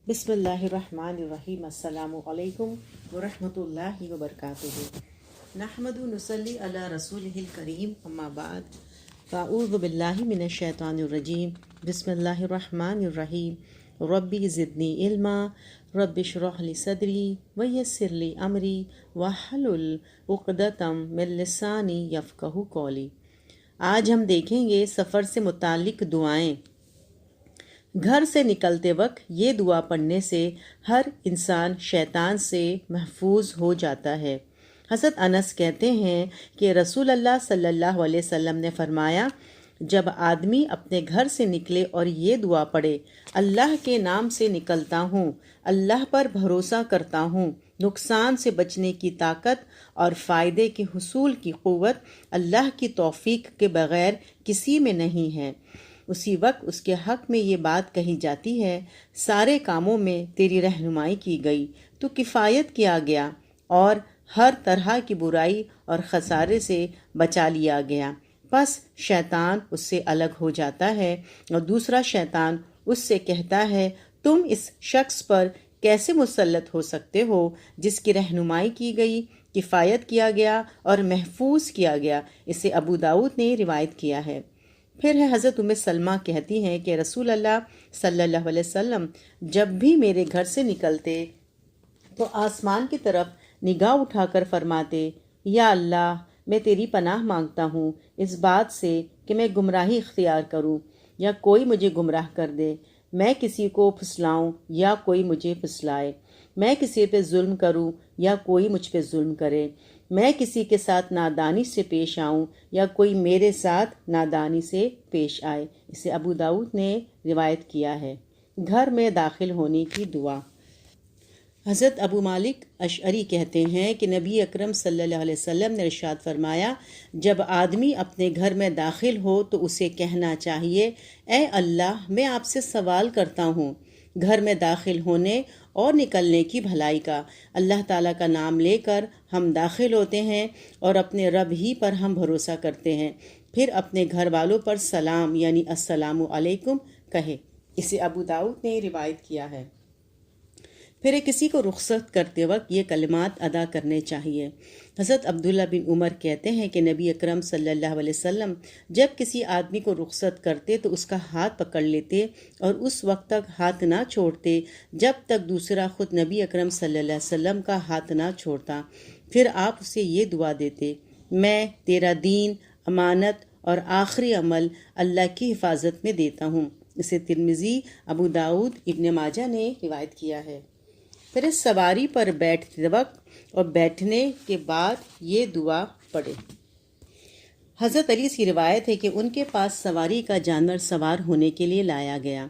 بسم اللہ الرحمن الرحیم۔ السلام علیکم ورحمۃ اللہ وبرکاتہ۔ نحمد نصلی علی رسولہ الکریم، اما بعد فاعوذ باللہ من الشیطان الرجیم۔ بسم اللہ الرحمن الرحیم۔ ربی زدنی علما، رب اشرح لی صدری ویسر لی امری واحلل عقدۃ من لسانی یفقہوا قولی۔ آج ہم دیکھیں گے سفر سے متعلق دعائیں۔ گھر سے نکلتے وقت یہ دعا پڑھنے سے ہر انسان شیطان سے محفوظ ہو جاتا ہے۔ حضرت انس کہتے ہیں کہ رسول اللہ صلی اللہ علیہ وسلم نے فرمایا، جب آدمی اپنے گھر سے نکلے اور یہ دعا پڑھے، اللہ کے نام سے نکلتا ہوں، اللہ پر بھروسہ کرتا ہوں، نقصان سے بچنے کی طاقت اور فائدے کے حصول کی قوت اللہ کی توفیق کے بغیر کسی میں نہیں ہے، اسی وقت اس کے حق میں یہ بات کہی جاتی ہے، سارے کاموں میں تیری رہنمائی کی گئی، تو کفایت کیا گیا اور ہر طرح کی برائی اور خسارے سے بچا لیا گیا۔ پس شیطان اس سے الگ ہو جاتا ہے اور دوسرا شیطان اس سے کہتا ہے، تم اس شخص پر کیسے مسلط ہو سکتے ہو جس کی رہنمائی کی گئی، کفایت کیا گیا اور محفوظ کیا گیا۔ اسے ابو داؤد نے روایت کیا ہے۔ پھر ہے حضرت ام سلمہ کہتی ہیں کہ رسول اللہ صلی اللہ علیہ وسلم جب بھی میرے گھر سے نکلتے تو آسمان کی طرف نگاہ اٹھا کر فرماتے، یا اللہ، میں تیری پناہ مانگتا ہوں اس بات سے کہ میں گمراہی اختیار کروں یا کوئی مجھے گمراہ کر دے، میں کسی کو پھسلاؤں یا کوئی مجھے پھسلائے، میں کسی پہ ظلم کروں یا کوئی مجھ پہ ظلم کرے، میں کسی کے ساتھ نادانی سے پیش آؤں یا کوئی میرے ساتھ نادانی سے پیش آئے۔ اسے ابو داؤد نے روایت کیا ہے۔ گھر میں داخل ہونے کی دعا۔ حضرت ابو مالک اشعری کہتے ہیں کہ نبی اکرم صلی اللہ علیہ وسلم نے ارشاد فرمایا، جب آدمی اپنے گھر میں داخل ہو تو اسے کہنا چاہیے، اے اللہ، میں آپ سے سوال کرتا ہوں گھر میں داخل ہونے اور نکلنے کی بھلائی کا۔ اللہ تعالیٰ کا نام لے کر ہم داخل ہوتے ہیں اور اپنے رب ہی پر ہم بھروسہ کرتے ہیں، پھر اپنے گھر والوں پر سلام یعنی السلام علیکم کہے۔ اسے ابو داؤد نے روایت کیا ہے۔ پھر کسی کو رخصت کرتے وقت یہ کلمات ادا کرنے چاہیے۔ حضرت عبداللہ بن عمر کہتے ہیں کہ نبی اکرم صلی اللہ علیہ وسلم جب کسی آدمی کو رخصت کرتے تو اس کا ہاتھ پکڑ لیتے اور اس وقت تک ہاتھ نہ چھوڑتے جب تک دوسرا خود نبی اکرم صلی اللہ علیہ وسلم کا ہاتھ نہ چھوڑتا۔ پھر آپ اسے یہ دعا دیتے، میں تیرا دین، امانت اور آخری عمل اللہ کی حفاظت میں دیتا ہوں۔ اسے ترمذی، ابو داؤد، ابن ماجہ نے روایت کیا ہے۔ پھر اس سواری پر بیٹھتے وقت اور بیٹھنے کے بعد یہ دعا پڑھے۔ حضرت علی کی روایت ہے کہ ان کے پاس سواری کا جانور سوار ہونے کے لیے لایا گیا۔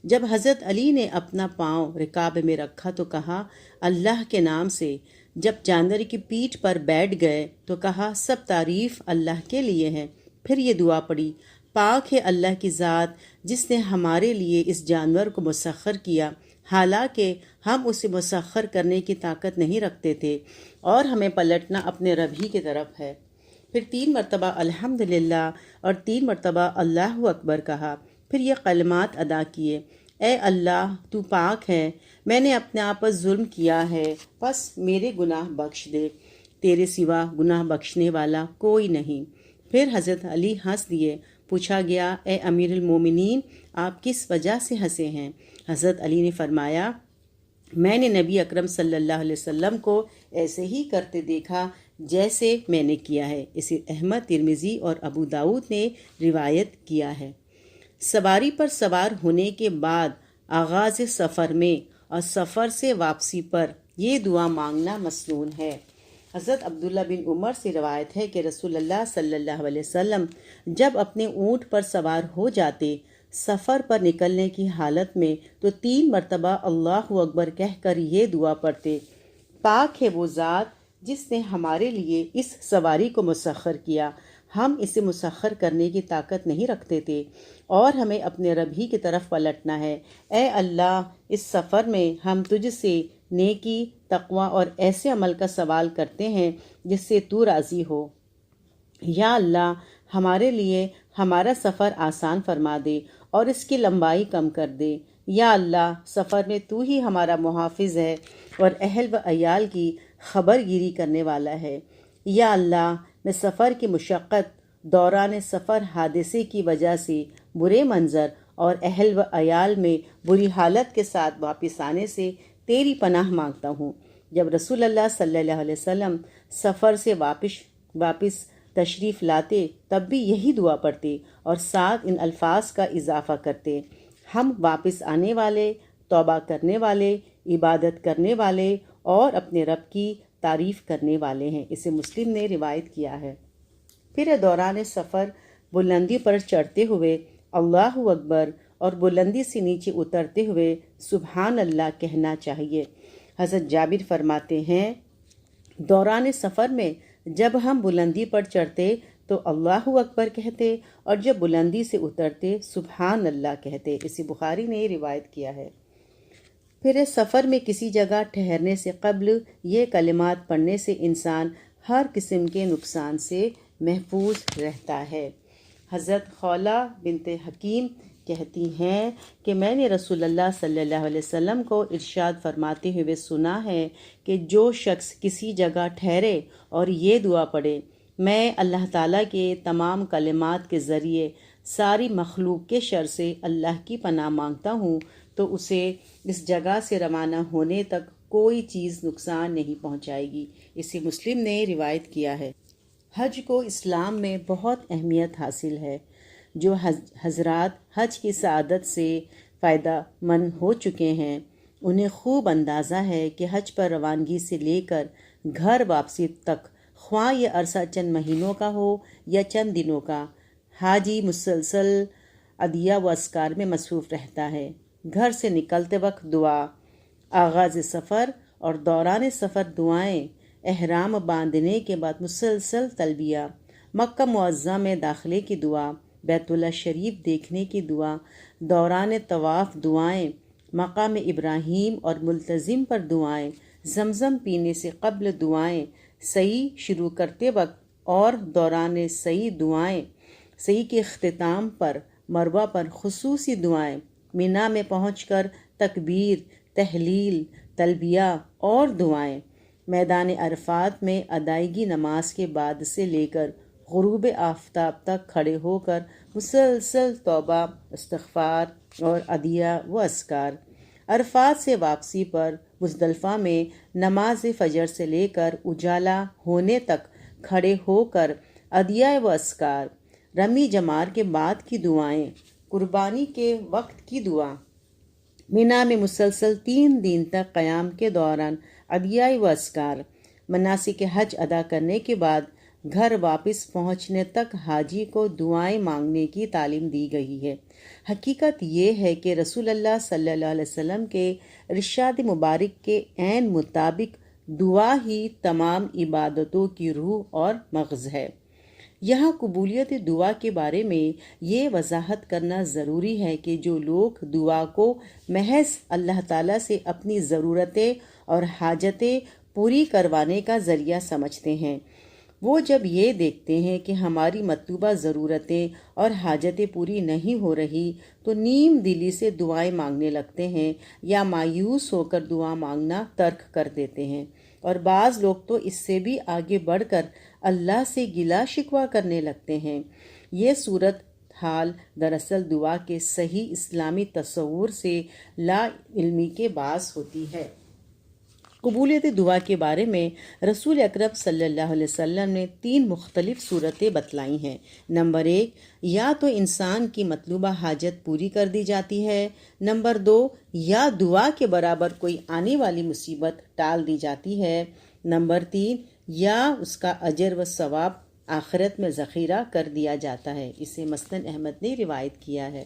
جب حضرت علی نے اپنا پاؤں رکاب میں رکھا تو کہا، اللہ کے نام سے۔ جب جانور کی پیٹھ پر بیٹھ گئے تو کہا، سب تعریف اللہ کے لیے ہے۔ پھر یہ دعا پڑھی، پاک ہے اللہ کی ذات جس نے ہمارے لیے اس جانور کو مسخر کیا، حالانکہ ہم اسے مسخر کرنے کی طاقت نہیں رکھتے تھے اور ہمیں پلٹنا اپنے رب ہی کی طرف ہے۔ پھر 3 مرتبہ الحمدللہ اور 3 مرتبہ اللہ اکبر کہا۔ پھر یہ کلمات ادا کیے، اے اللہ، تو پاک ہے، میں نے اپنے آپ پر ظلم کیا ہے، پس میرے گناہ بخش دے، تیرے سوا گناہ بخشنے والا کوئی نہیں۔ پھر حضرت علی ہنس دیے۔ پوچھا گیا، اے امیر المومنین، آپ کس وجہ سے ہنسے ہیں؟ حضرت علی نے فرمایا، میں نے نبی اکرم صلی اللہ علیہ وسلم کو ایسے ہی کرتے دیکھا جیسے میں نے کیا ہے۔ اسے احمد، ترمذی اور ابو داؤد نے روایت کیا ہے۔ سواری پر سوار ہونے کے بعد آغاز سفر میں اور سفر سے واپسی پر یہ دعا مانگنا مسنون ہے۔ حضرت عبداللہ بن عمر سے روایت ہے کہ رسول اللہ صلی اللہ علیہ وسلم جب اپنے اونٹ پر سوار ہو جاتے سفر پر نکلنے کی حالت میں تو 3 مرتبہ اللہ اکبر کہہ کر یہ دعا پڑھتے، پاک ہے وہ ذات جس نے ہمارے لیے اس سواری کو مسخر کیا، ہم اسے مسخر کرنے کی طاقت نہیں رکھتے تھے اور ہمیں اپنے رب ہی کی طرف پلٹنا ہے۔ اے اللہ، اس سفر میں ہم تجھ سے نیکی، تقوی اور ایسے عمل کا سوال کرتے ہیں جس سے تو راضی ہو۔ یا اللہ، ہمارے لیے ہمارا سفر آسان فرما دے اور اس کی لمبائی کم کر دے۔ یا اللہ سفر میں تو ہی ہمارا محافظ ہے اور اہل و عیال کی خبر گیری کرنے والا ہے۔ یا اللہ میں سفر کی مشقت، دوران سفر حادثے کی وجہ سے برے منظر اور اہل و عیال میں بری حالت کے ساتھ واپس آنے سے تیری پناہ مانگتا ہوں۔ جب رسول اللہ صلی اللہ علیہ وسلم سفر سے واپس تشریف لاتے تب بھی یہی دعا پڑھتے اور ساتھ ان الفاظ کا اضافہ کرتے: ہم واپس آنے والے، توبہ کرنے والے، عبادت کرنے والے اور اپنے رب کی تعریف کرنے والے ہیں۔ اسے مسلم نے روایت کیا ہے۔ پھر دوران سفر بلندی پر چڑھتے ہوئے اللہ اکبر اور بلندی سے نیچے اترتے ہوئے سبحان اللہ کہنا چاہیے۔ حضرت جابر فرماتے ہیں، دوران سفر میں جب ہم بلندی پر چڑھتے تو اللہ اکبر کہتے اور جب بلندی سے اترتے سبحان اللہ کہتے۔ اسے بخاری نے روایت کیا ہے۔ پھر سفر میں کسی جگہ ٹھہرنے سے قبل یہ کلمات پڑھنے سے انسان ہر قسم کے نقصان سے محفوظ رہتا ہے۔ حضرت خولہ بنت حکیم کہتی ہیں کہ میں نے رسول اللہ صلی اللہ علیہ وسلم کو ارشاد فرماتے ہوئے سنا ہے کہ جو شخص کسی جگہ ٹھہرے اور یہ دعا پڑھے: میں اللہ تعالیٰ کے تمام کلمات کے ذریعے ساری مخلوق کے شر سے اللہ کی پناہ مانگتا ہوں، تو اسے اس جگہ سے روانہ ہونے تک کوئی چیز نقصان نہیں پہنچائے گی۔ اسے مسلم نے روایت کیا ہے۔ حج کو اسلام میں بہت اہمیت حاصل ہے۔ جو حضرات حج کی سعادت سے فائدہ مند ہو چکے ہیں انہیں خوب اندازہ ہے کہ حج پر روانگی سے لے کر گھر واپسی تک، خواہ یہ عرصہ چند مہینوں کا ہو یا چند دنوں کا، حاجی مسلسل ادعیہ و اذکار میں مصروف رہتا ہے۔ گھر سے نکلتے وقت دعا، آغاز سفر اور دوران سفر دعائیں، احرام باندھنے کے بعد مسلسل تلبیہ، مکہ معظمہ میں داخلے کی دعا، بیت اللہ شریف دیکھنے کی دعا، دوران طواف دعائیں، مقام ابراہیم اور ملتزم پر دعائیں، زمزم پینے سے قبل دعائیں، سعی شروع کرتے وقت اور دوران سعی دعائیں، سعی کے اختتام پر مروہ پر خصوصی دعائیں، مینا میں پہنچ کر تکبیر، تحلیل، تلبیہ اور دعائیں، میدان عرفات میں ادائیگی نماز کے بعد سے لے کر غروب آفتاب تک کھڑے ہو کر مسلسل توبہ، استغفار اور ادعیہ و اذکار، عرفات سے واپسی پر مزدلفہ میں نماز فجر سے لے کر اجالا ہونے تک کھڑے ہو کر ادعیہ و اذکار، رمی جمار کے بعد کی دعائیں، قربانی کے وقت کی دعا، مینا میں مسلسل 3 دن تک قیام کے دوران ادعیہ و اذکار، مناسک حج ادا کرنے کے بعد گھر واپس پہنچنے تک حاجی کو دعائیں مانگنے کی تعلیم دی گئی ہے۔ حقیقت یہ ہے کہ رسول اللہ صلی اللہ علیہ وسلم کے ارشاد مبارک کے عین مطابق دعا ہی تمام عبادتوں کی روح اور مغز ہے۔ یہاں قبولیت دعا کے بارے میں یہ وضاحت کرنا ضروری ہے کہ جو لوگ دعا کو محض اللہ تعالیٰ سے اپنی ضرورتیں اور حاجتیں پوری کروانے کا ذریعہ سمجھتے ہیں، وہ جب یہ دیکھتے ہیں کہ ہماری مطلوبہ ضرورتیں اور حاجتیں پوری نہیں ہو رہی تو نیم دلی سے دعائیں مانگنے لگتے ہیں یا مایوس ہو کر دعا مانگنا ترک کر دیتے ہیں، اور بعض لوگ تو اس سے بھی آگے بڑھ کر اللہ سے گلا شکوہ کرنے لگتے ہیں۔ یہ صورت حال دراصل دعا کے صحیح اسلامی تصور سے لا علمی کے باعث ہوتی ہے۔ قبولیت دعا کے بارے میں رسول اکرم صلی اللہ علیہ وسلم نے 3 مختلف صورتیں بتلائی ہیں۔ نمبر 1، یا تو انسان کی مطلوبہ حاجت پوری کر دی جاتی ہے۔ نمبر 2، یا دعا کے برابر کوئی آنے والی مصیبت ٹال دی جاتی ہے۔ نمبر 3، یا اس کا اجر و ثواب آخرت میں ذخیرہ کر دیا جاتا ہے۔ اسے مسند احمد نے روایت کیا ہے۔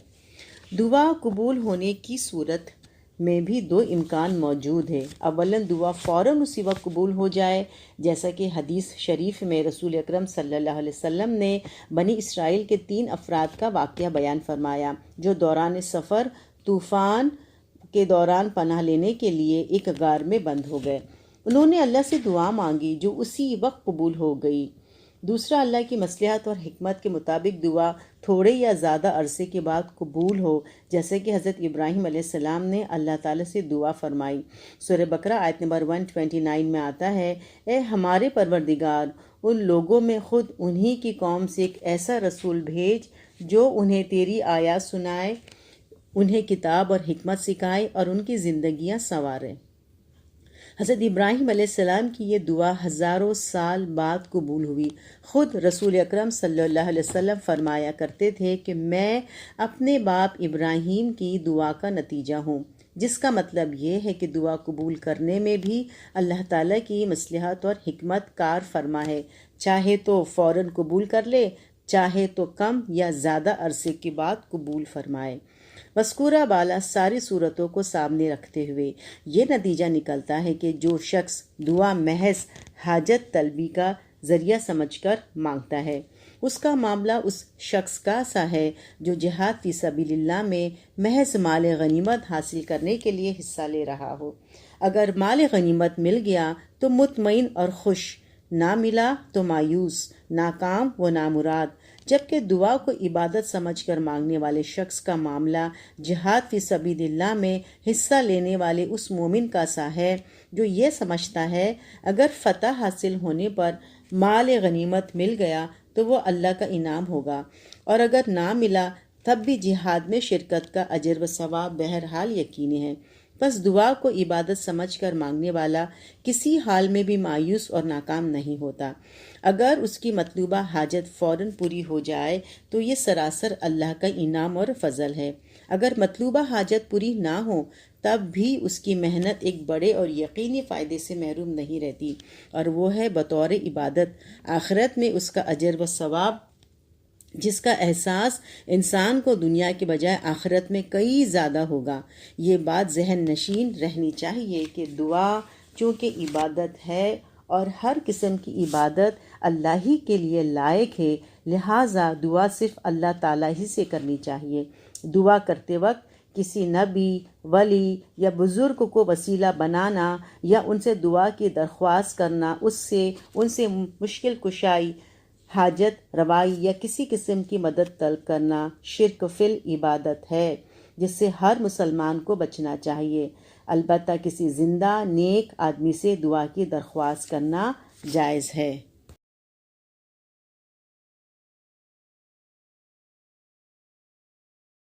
دعا قبول ہونے کی صورت میں بھی 2 امکان موجود ہے۔ اولاً دعا فوراً اسی وقت قبول ہو جائے، جیسا کہ حدیث شریف میں رسول اکرم صلی اللہ علیہ وسلم نے بنی اسرائیل کے 3 افراد کا واقعہ بیان فرمایا جو دوران سفر طوفان کے دوران پناہ لینے کے لیے ایک غار میں بند ہو گئے۔ انہوں نے اللہ سے دعا مانگی جو اسی وقت قبول ہو گئی۔ دوسرا، اللہ کی مصلحت اور حکمت کے مطابق دعا تھوڑے یا زیادہ عرصے کے بعد قبول ہو، جیسے کہ حضرت ابراہیم علیہ السلام نے اللہ تعالیٰ سے دعا فرمائی۔ سورہ بقرہ آیت نمبر 129 میں آتا ہے، اے ہمارے پروردگار، ان لوگوں میں خود انہی کی قوم سے ایک ایسا رسول بھیج جو انہیں تیری آیات سنائے، انہیں کتاب اور حکمت سکھائے اور ان کی زندگیاں سنوارے۔ حضرت ابراہیم علیہ السلام کی یہ دعا ہزاروں سال بعد قبول ہوئی۔ خود رسول اکرم صلی اللہ علیہ وسلم فرمایا کرتے تھے کہ میں اپنے باپ ابراہیم کی دعا کا نتیجہ ہوں، جس کا مطلب یہ ہے کہ دعا قبول کرنے میں بھی اللہ تعالیٰ کی مصلحت اور حکمت کار فرما ہے، چاہے تو فوراً قبول کر لے، چاہے تو کم یا زیادہ عرصے کے بعد قبول فرمائے۔ مذکورہ بالا ساری صورتوں کو سامنے رکھتے ہوئے یہ نتیجہ نکلتا ہے کہ جو شخص دعا محض حاجت طلبی کا ذریعہ سمجھ کر مانگتا ہے، اس کا معاملہ اس شخص کا سا ہے جو جہاد فی سبیل اللہ میں محض مال غنیمت حاصل کرنے کے لیے حصہ لے رہا ہو۔ اگر مال غنیمت مل گیا تو مطمئن اور خوش، نہ ملا تو مایوس، ناکام و نامراد، جبکہ دعا کو عبادت سمجھ کر مانگنے والے شخص کا معاملہ جہاد فی سبیل اللہ میں حصہ لینے والے اس مومن کا سا ہے جو یہ سمجھتا ہے اگر فتح حاصل ہونے پر مال غنیمت مل گیا تو وہ اللہ کا انعام ہوگا، اور اگر نہ ملا تب بھی جہاد میں شرکت کا اجر و ثواب بہرحال یقینی ہے۔ بس دعا کو عبادت سمجھ کر مانگنے والا کسی حال میں بھی مایوس اور ناکام نہیں ہوتا۔ اگر اس کی مطلوبہ حاجت فوراً پوری ہو جائے تو یہ سراسر اللہ کا انعام اور فضل ہے۔ اگر مطلوبہ حاجت پوری نہ ہو تب بھی اس کی محنت ایک بڑے اور یقینی فائدے سے محروم نہیں رہتی، اور وہ ہے بطور عبادت آخرت میں اس کا اجر و ثواب، جس کا احساس انسان کو دنیا کے بجائے آخرت میں کئی زیادہ ہوگا۔ یہ بات ذہن نشین رہنی چاہیے کہ دعا چونکہ عبادت ہے اور ہر قسم کی عبادت اللہ ہی کے لیے لائق ہے، لہٰذا دعا صرف اللہ تعالیٰ ہی سے کرنی چاہیے۔ دعا کرتے وقت کسی نبی، ولی یا بزرگ کو وسیلہ بنانا یا ان سے دعا کی درخواست کرنا، ان سے مشکل کشائی، حاجت روائی یا کسی قسم کی مدد طلب کرنا شرک فی العبادت ہے، جس سے ہر مسلمان کو بچنا چاہیے۔ البتہ کسی زندہ نیک آدمی سے دعا کی درخواست کرنا جائز ہے۔